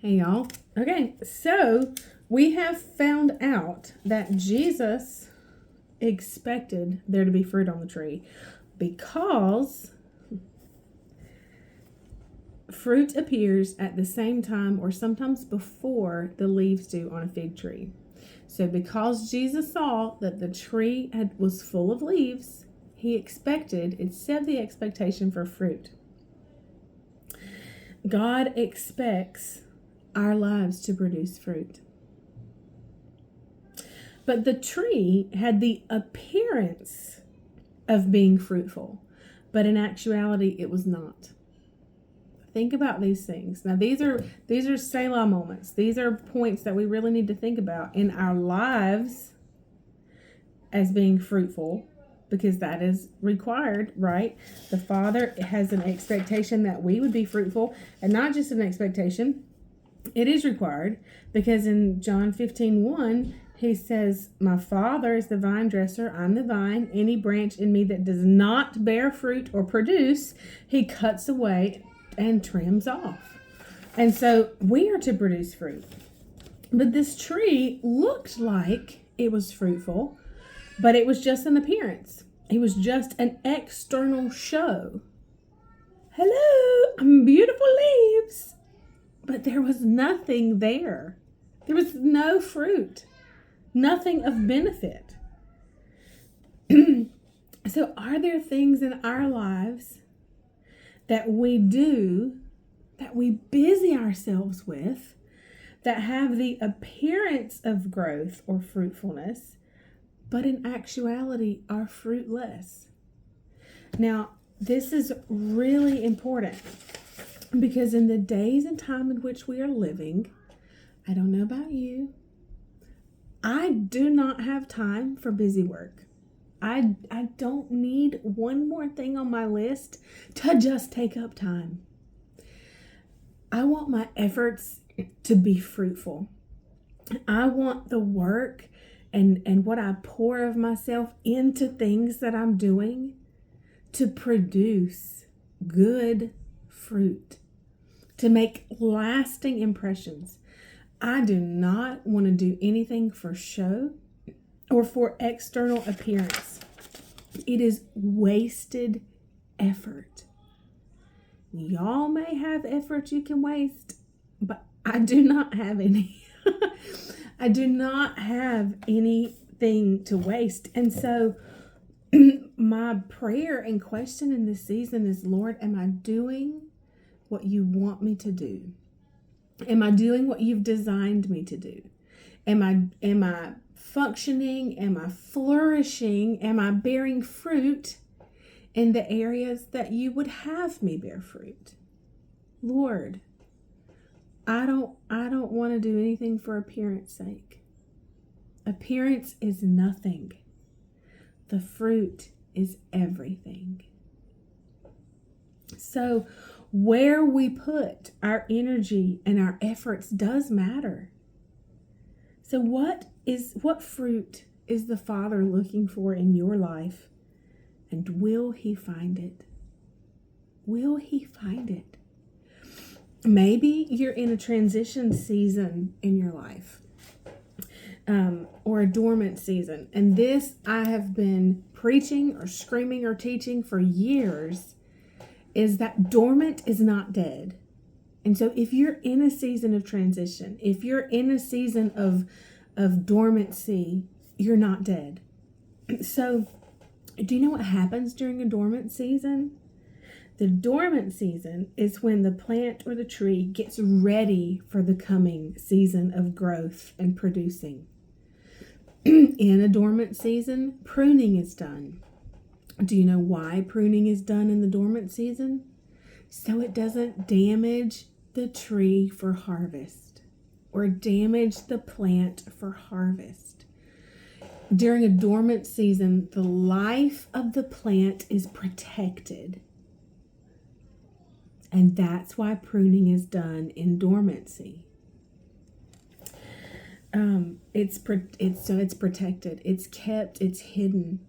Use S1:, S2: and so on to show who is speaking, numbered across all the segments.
S1: Hey y'all. Okay, so we have found out that Jesus expected there to be fruit on the tree because fruit appears at the same time or sometimes before the leaves do on a fig tree. So because Jesus saw that the tree was full of leaves, it set the expectation for fruit. God expects our lives to produce fruit. But the tree had the appearance of being fruitful, but in actuality it was not. Think about these things. Now these are Selah moments. These are points that we really need to think about in our lives as being fruitful, because that is required, right? The Father has an expectation that we would be fruitful, and not just an expectation. It is required, because in John 15:1, he says, "My Father is the vine dresser, I'm the vine. Any branch in me that does not bear fruit or produce, he cuts away and trims off." And so we are to produce fruit. But this tree looked like it was fruitful, but it was just an appearance. It was just an external show. Hello, I'm beautiful leaves. But there was nothing there. There was no fruit, nothing of benefit. So are there things in our lives that we do, that we busy ourselves with, that have the appearance of growth or fruitfulness, but in actuality are fruitless? Now, this is really important, because in the days and time in which we are living, I don't know about you, I do not have time for busy work. I don't need one more thing on my list to just take up time. I want my efforts to be fruitful. I want the work and what I pour of myself into things that I'm doing to produce good fruit, to make lasting impressions. I do not want to do anything for show or for external appearance. It is wasted effort. Y'all may have effort you can waste, but I do not have any. I do not have anything to waste. And so my prayer and question in this season is, Lord, am I doing what you want me to do? Am I doing what you've designed me to do? Am I functioning? Am I flourishing? Am I bearing fruit in the areas that you would have me bear fruit? Lord, I don't want to do anything for appearance sake. Appearance is nothing. The fruit is everything. So where we put our energy and our efforts does matter. So what fruit is the Father looking for in your life? And will he find it? Will he find it? Maybe you're in a transition season in your life, or a dormant season. And this I have been preaching or screaming or teaching for years, is that dormant is not dead. And so if you're in a season of transition, if you're in a season of dormancy, you're not dead. So do you know what happens during a dormant season? The dormant season is when the plant or the tree gets ready for the coming season of growth and producing. In a dormant season, pruning is done. Do you know why pruning is done in the dormant season? So it doesn't damage the tree for harvest or damage the plant for harvest. During a dormant season, the life of the plant is protected. And that's why pruning is done in dormancy. It's protected, it's kept, it's hidden,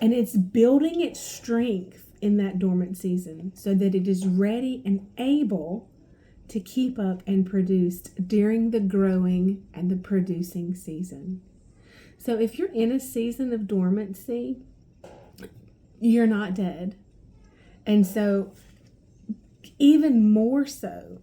S1: and it's building its strength in that dormant season so that it is ready and able to keep up and produce during the growing and the producing season. So if you're in a season of dormancy, you're not dead. And so even more so,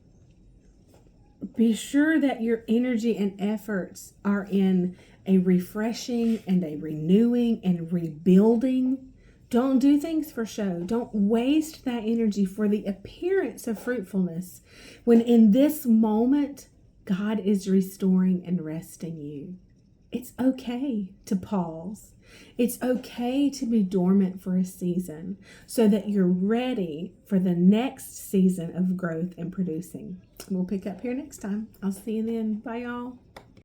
S1: be sure that your energy and efforts are in a refreshing and a renewing and rebuilding. Don't do things for show. Don't waste that energy for the appearance of fruitfulness when in this moment, God is restoring and resting you. It's okay to pause. It's okay to be dormant for a season so that you're ready for the next season of growth and producing. We'll pick up here next time. I'll see you then. Bye, y'all.